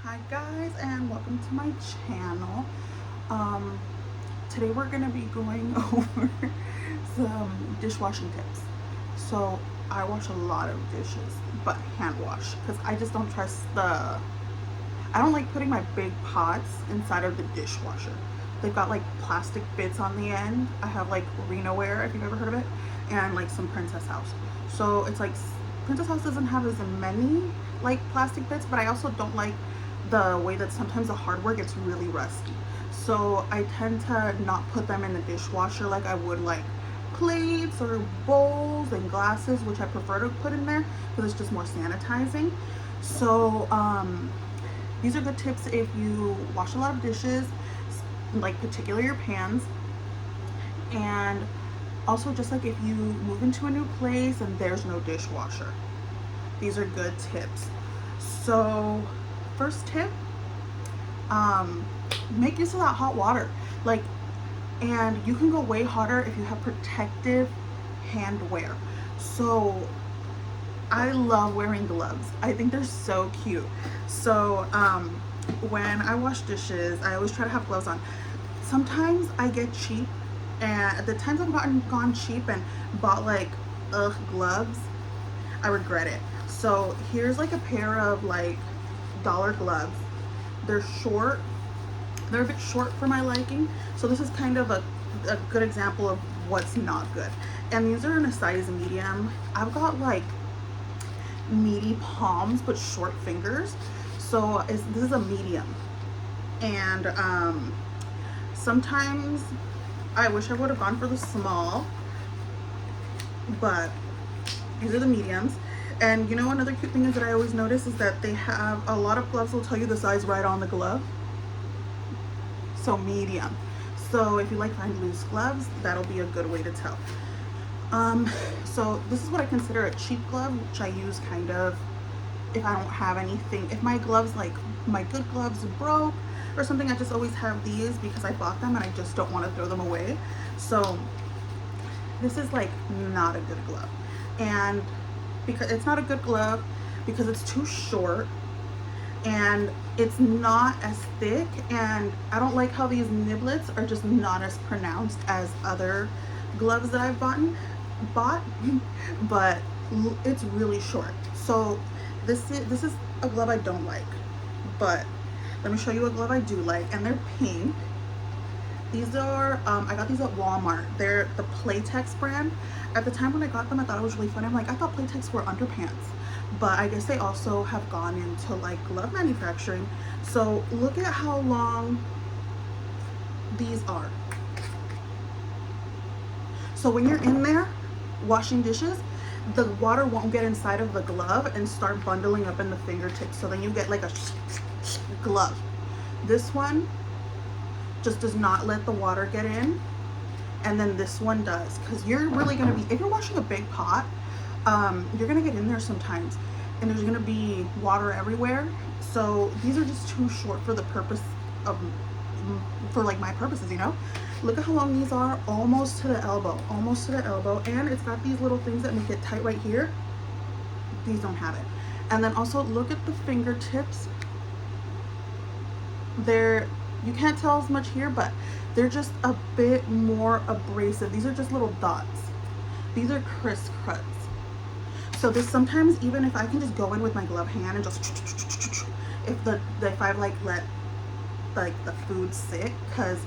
Hi guys, and welcome to my channel. um Today we're gonna be going over some dishwashing tips. So I wash a lot of dishes, but hand wash, because I just don't trust I don't like putting my big pots inside of the dishwasher. They've got like plastic bits on the end. I have like Renoware, if you've ever heard of it, and like some Princess House. So it's like Princess House doesn't have as many like plastic bits, but I also don't like the way that sometimes the hardware gets really rusty. So I tend to not put them in the dishwasher like I would like plates or bowls and glasses, which I prefer to put in there because it's just more sanitizing. So these are good tips if you wash a lot of dishes, like particularly your pans, and also just like if you move into a new place and there's no dishwasher. These are good tips. So first tip, um, make use of that hot water. Like, and you can go way hotter if you have protective hand wear. So I love wearing gloves. I think they're so cute. So when I wash dishes, I always try to have gloves on. Sometimes I get cheap, and at the times I've gone cheap and bought like gloves, I regret it. So here's like a pair of like dollar gloves. They're short. They're a bit short for my liking. So this is kind of a good example of what's not good. And these are in a size medium. I've got like meaty palms but short fingers. So this is a medium. And sometimes I wish I would have gone for the small, but these are the mediums. And you know, another cute thing is that I always notice is that they have a lot of gloves will tell you the size right on the glove. So medium. So if you like find loose gloves, that'll be a good way to tell. So this is what I consider a cheap glove, which I use kind of if I don't have anything. If my gloves, like my good gloves, broke or something, I just always have these because I bought them and I just don't want to throw them away. So this is like not a good glove, and because it's not a good glove because it's too short and it's not as thick, and I don't like how these niblets are just not as pronounced as other gloves that I've bought but it's really short. So this is a glove I don't like, but let me show you a glove I do like, and they're pink. These are I got these at Walmart. They're the Playtex brand. At the time when I got them, I thought it was really funny. I'm like, I thought Playtex were underpants, but I guess they also have gone into like glove manufacturing. So look at how long these are. So when you're in there washing dishes, the water won't get inside of the glove and start bundling up in the fingertips. So then you get like a glove. This one just does not let the water get in, and then this one does, because you're really going to be, if you're washing a big pot, you're going to get in there sometimes and there's going to be water everywhere. So these are just too short for the purpose of, for like my purposes, you know. Look at how long these are, almost to the elbow, almost to the elbow, and it's got these little things that make it tight right here. These don't have it. And then also look at the fingertips. They're, you can't tell as much here, but they're just a bit more abrasive. These are just little dots. These are crisscross. So this, sometimes even if I can just go in with my glove hand and just if I've like let like the food sit, because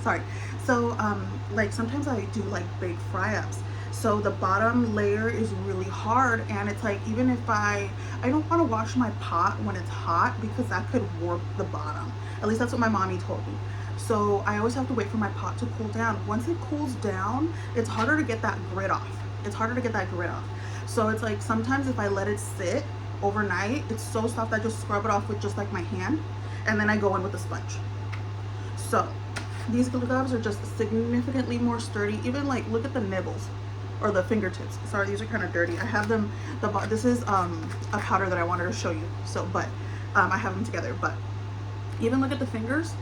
sorry. So like sometimes I do like big fry ups, so the bottom layer is really hard, and it's like, even if I don't want to wash my pot when it's hot because that could warp the bottom. At least that's what my mommy told me. So I always have to wait for my pot to cool down. Once it cools down, it's harder to get that grit off. It's harder to get that grit off. So it's like sometimes if I let it sit overnight, it's so soft I just scrub it off with just like my hand, and then I go in with a sponge. So these gloves are just significantly more sturdy. Even like, look at the nibbles or the fingertips. Sorry, these are kind of dirty. I have them, this is a powder that I wanted to show you. So, but I have them together. But even look at the fingers.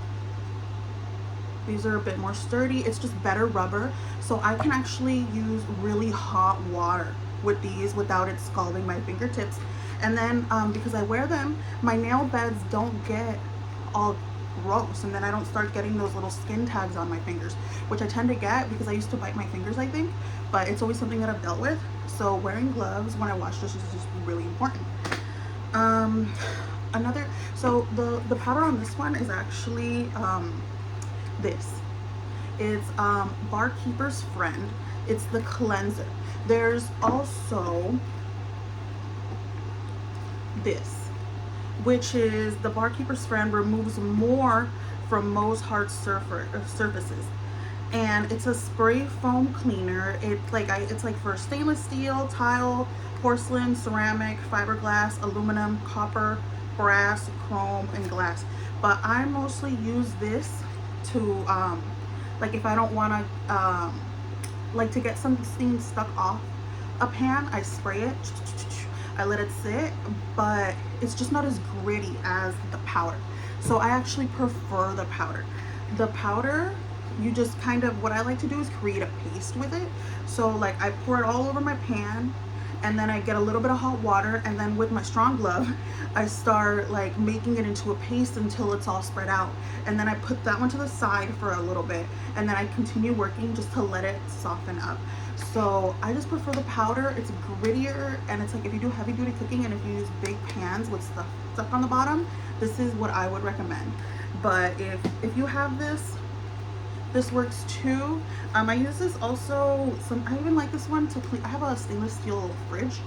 These are a bit more sturdy. It's just better rubber. So I can actually use really hot water with these without it scalding my fingertips. And then because I wear them, my nail beds don't get all gross, and then I don't start getting those little skin tags on my fingers, which I tend to get because I used to bite my fingers, I think, but it's always something that I've dealt with. So wearing gloves when I wash dishes is just really important. So the powder on this one is actually this. It's Barkeeper's Friend. It's the cleanser. There's also this, which is the Barkeeper's Friend removes more from most hard surfaces, and it's a spray foam cleaner. It's like for stainless steel, tile, porcelain, ceramic, fiberglass, aluminum, copper, brass, chrome, and glass. But I mostly use this to like if I don't want to like to get something stuck off a pan, I spray it, I let it sit, but it's just not as gritty as the powder. So I actually prefer the powder. The powder, you just kind of, what I like to do is create a paste with it. So like I pour it all over my pan, and then I get a little bit of hot water, and then with my strong glove I start like making it into a paste until it's all spread out, and then I put that one to the side for a little bit, and then I continue working just to let it soften up. So I just prefer the powder. It's grittier, and it's like if you do heavy duty cooking and if you use big pans with stuff stuck on the bottom, this is what I would recommend. But if you have this works too. I use this also, I even like this one to clean. I have a stainless steel fridge,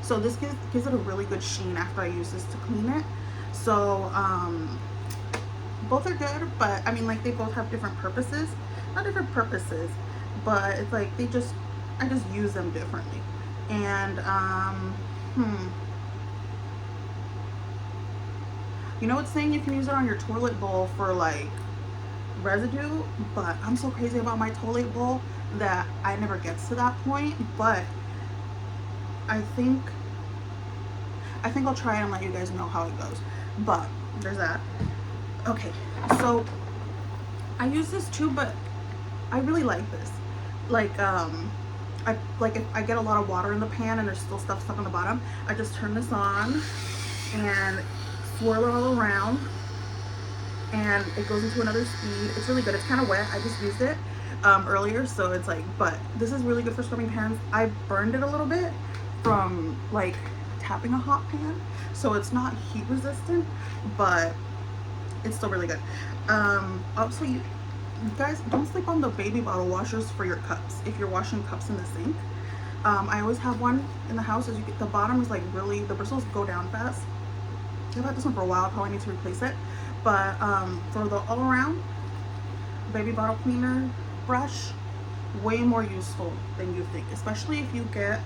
so this gives it a really good sheen after I use this to clean it. So both are good, but I mean, like, they both have different purposes. Not different purposes, but it's like I just use them differently. And you know, it's saying you can use it on your toilet bowl for like residue, but I'm so crazy about my toilet bowl that I never gets to that point. But I think I'll try it and let you guys know how it goes. But there's that. Okay, so I use this too, but I really like this. Like if I get a lot of water in the pan and there's still stuff stuck on the bottom, I just turn this on and swirl it all around, and it goes into another speed. It's really good. It's kind of wet. I just used it earlier, so it's like, but this is really good for scrubbing pans. I burned it a little bit from like tapping a hot pan, so it's not heat resistant, but it's still really good. Also, you guys, don't sleep on the baby bottle washers for your cups if you're washing cups in the sink. I always have one in the house. As you get, the bottom is like really, the bristles go down fast. I've had this one for a while. I probably need to replace it. But for the all-around baby bottle cleaner brush, way more useful than you think, especially if you get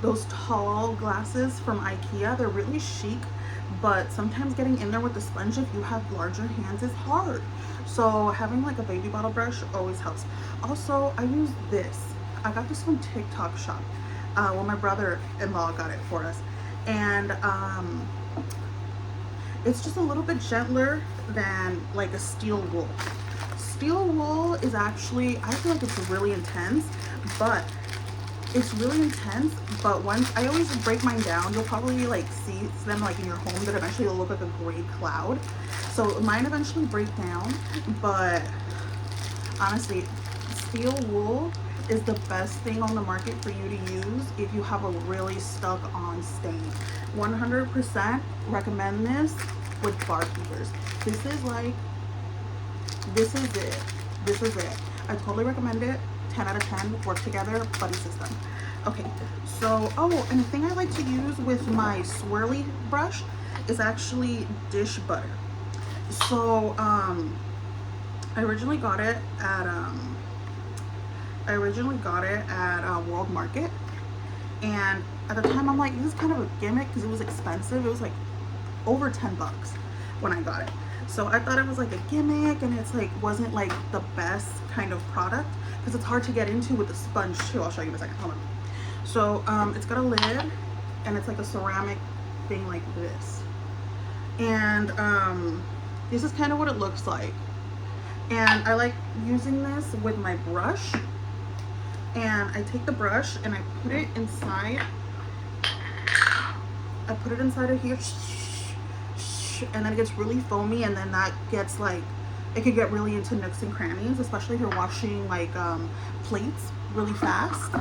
those tall glasses from IKEA. They're really chic, but sometimes getting in there with the sponge if you have larger hands is hard. So having like a baby bottle brush always helps. Also, I use this. I got this from TikTok Shop. Well, my brother-in-law got it for us, and it's just a little bit gentler than like a steel wool. Steel wool is actually, I feel like it's really intense, but once I always break mine down, you'll probably like see them like in your home that eventually will look like a gray cloud. So mine eventually break down, but honestly, steel wool is the best thing on the market for you to use if you have a really stuck on stain. 100% recommend this with Barkeepers. This is it. I totally recommend it. 10 out of 10. Work together, buddy system. Okay, so and the thing I like to use with my swirly brush is actually dish butter. So I originally got it at World Market, and at the time I'm like, this is kind of a gimmick because it was expensive. It was like over 10 bucks when I got it. So I thought it was like a gimmick, and it's like wasn't like the best kind of product because it's hard to get into with the sponge too. I'll show you in a second. Hold on. So it's got a lid, and it's like a ceramic thing like this, and this is kind of what it looks like. And I like using this with my brush, and I take the brush and I put it inside I put it inside of here, and then it gets really foamy, and then that gets like, it could get really into nooks and crannies, especially if you're washing like plates really fast.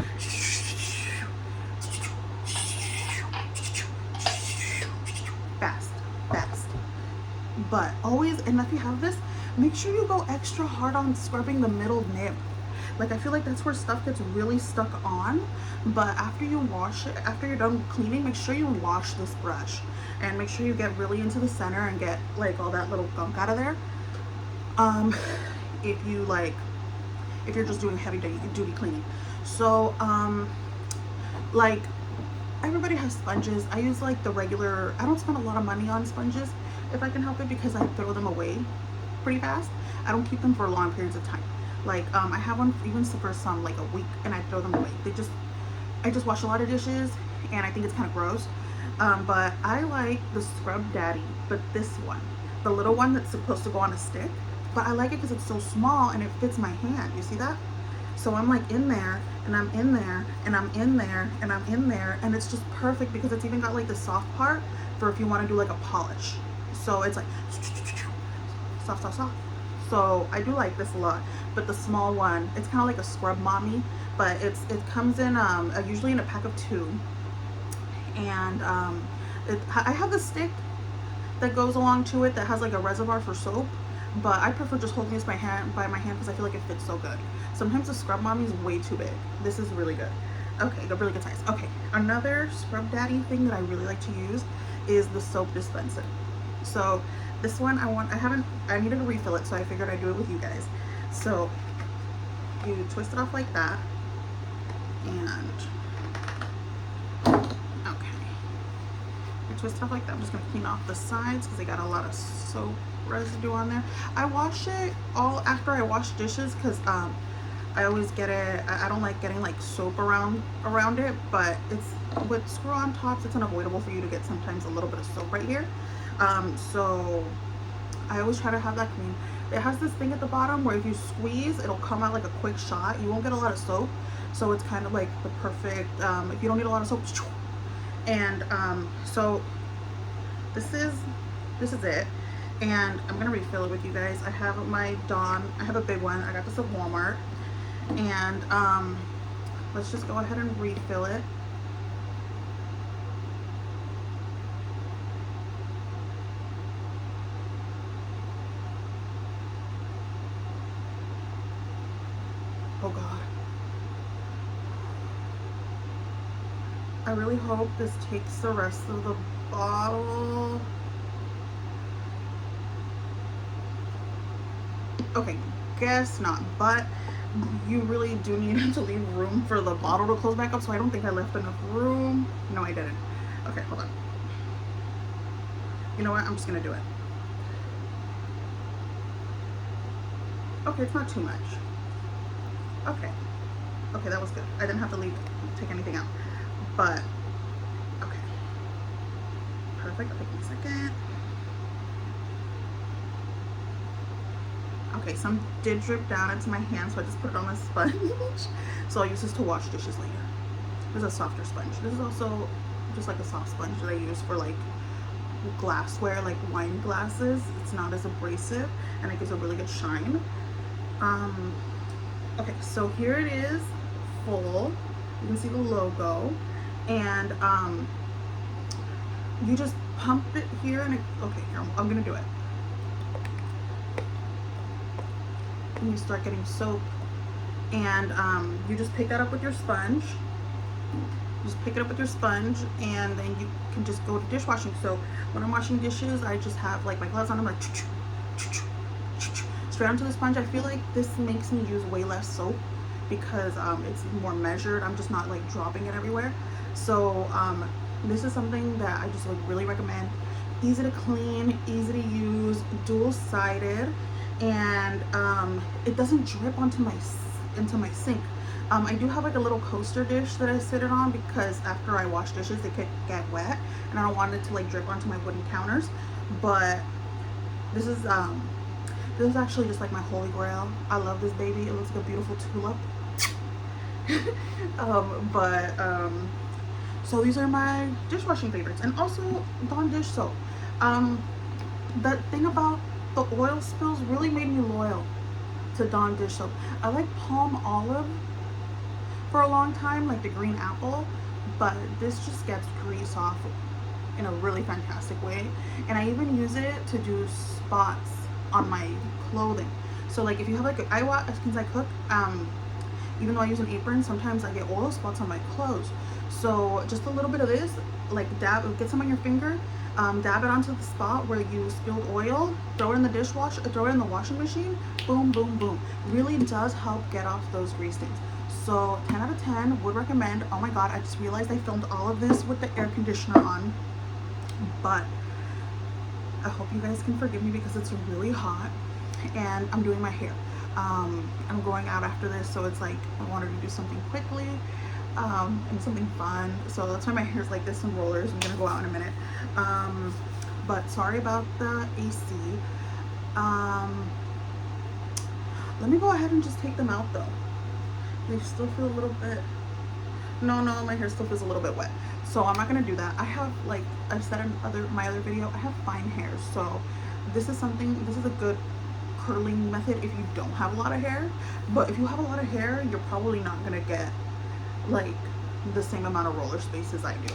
Fast, fast. But always, and if you have this, make sure you go extra hard on scrubbing the middle nib. Like, I feel like that's where stuff gets really stuck on. But after you wash it, after you're done cleaning, make sure you wash this brush, and make sure you get really into the center and get like all that little gunk out of there. If you like, if you're just doing heavy duty cleaning. So like, everybody has sponges. I use like the regular, I don't spend a lot of money on sponges if I can help it, because I throw them away pretty fast. I don't keep them for long periods of time. Like I have one even for some like a week, and I throw them away. I just wash a lot of dishes, and I think it's kind of gross. But I like the Scrub Daddy, but this one, the little one that's supposed to go on a stick. But I like it because it's so small and it fits my hand. You see that? So I'm like in there, and I'm in there, and I'm in there, and I'm in there, and it's just perfect because it's even got like the soft part for if you want to do like a polish. So it's like soft, soft, soft. So I do like this a lot. But the small one, it's kind of like a Scrub Mommy, but it comes in usually in a pack of 2. And I have the stick that goes along to it that has like a reservoir for soap, but I prefer just holding this by my hand because I feel like it fits so good. Sometimes the Scrub Mommy is way too big. This is really good. Okay, a really good size. Okay, another Scrub Daddy thing that I really like to use is the soap dispenser. So this one I needed to refill it, so I figured I'd do it with you guys. So you twist it off like that, and okay, you twist it off like that. I'm just gonna clean off the sides because they got a lot of soap residue on there. I wash it all after I wash dishes because I always get it. I don't like getting like soap around it, but it's with screw-on tops, it's unavoidable for you to get sometimes a little bit of soap right here. So I always try to have that clean. It has this thing at the bottom where if you squeeze, it'll come out like a quick shot. You won't get a lot of soap, so it's kind of like the perfect if you don't need a lot of soap. And so this is it, and I'm gonna refill it with you guys. I have my Dawn, I have a big one. I got this at Walmart, and let's just go ahead and refill it. Oh God. I really hope this takes the rest of the bottle. Okay, guess not, but you really do need to leave room for the bottle to close back up, so I don't think I left enough room. No, I didn't. Okay, hold on. You know what? I'm just gonna do it. Okay, it's not too much. Okay. Okay, that was good. I didn't have to take anything out. But, okay. Perfect. Okay, give me a second. Okay, some did drip down into my hand, so I just put it on a sponge. So I'll use this to wash dishes later. This is a softer sponge. This is also just like a soft sponge that I use for like glassware, like wine glasses. It's not as abrasive, and it gives a really good shine. Okay, so here it is, full. You can see the logo, and you just pump it here, and okay, here I'm gonna do it. And you start getting soap, and you just pick that up with your sponge. Just pick it up with your sponge, and then you can just go to dishwashing. So when I'm washing dishes, I just have like my gloves on. I'm like straight onto the sponge. I feel like this makes me use way less soap because it's more measured. I'm just not like dropping it everywhere. So this is something that I just would really recommend. Easy to clean, easy to use, dual-sided, and it doesn't drip into my sink. I do have like a little coaster dish that I sit it on because after I wash dishes they could get wet, and I don't want it to like drip onto my wooden counters. But this is actually just like my holy grail. I love this baby. It looks like a beautiful tulip. So these are my dishwashing favorites, and also Dawn dish soap. Um, the thing about the oil spills really made me loyal to Dawn dish soap. I like palm olive for a long time, like the green apple, but this just gets grease off in a really fantastic way. And I even use it to do spots on my clothing. So like if you have like since I cook, even though I use an apron, sometimes I get oil spots on my clothes. So just a little bit of this, like get some on your finger, dab it onto the spot where you spilled oil, throw it in the dishwasher, throw it in the washing machine, boom, boom, boom. Really does help get off those grease stains. So 10 out of 10, would recommend. Oh my god, I just realized I filmed all of this with the air conditioner on, but I hope you guys can forgive me because it's really hot and I'm doing my hair. I'm going out after this, so it's like I wanted to do something quickly and something fun. So that's why my hair's like this in rollers. I'm gonna go out in a minute. But sorry about the AC. Let me go ahead and just take them out though. They still feel a little bit, no, my hair still feels a little bit wet. So I'm not gonna do that. I have, like I've said in my other video, I have fine hair. So this is a good curling method if you don't have a lot of hair. But if you have a lot of hair, you're probably not gonna get like the same amount of roller space as I do.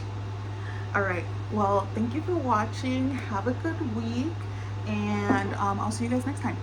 All right, well, thank you for watching. Have a good week, and I'll see you guys next time.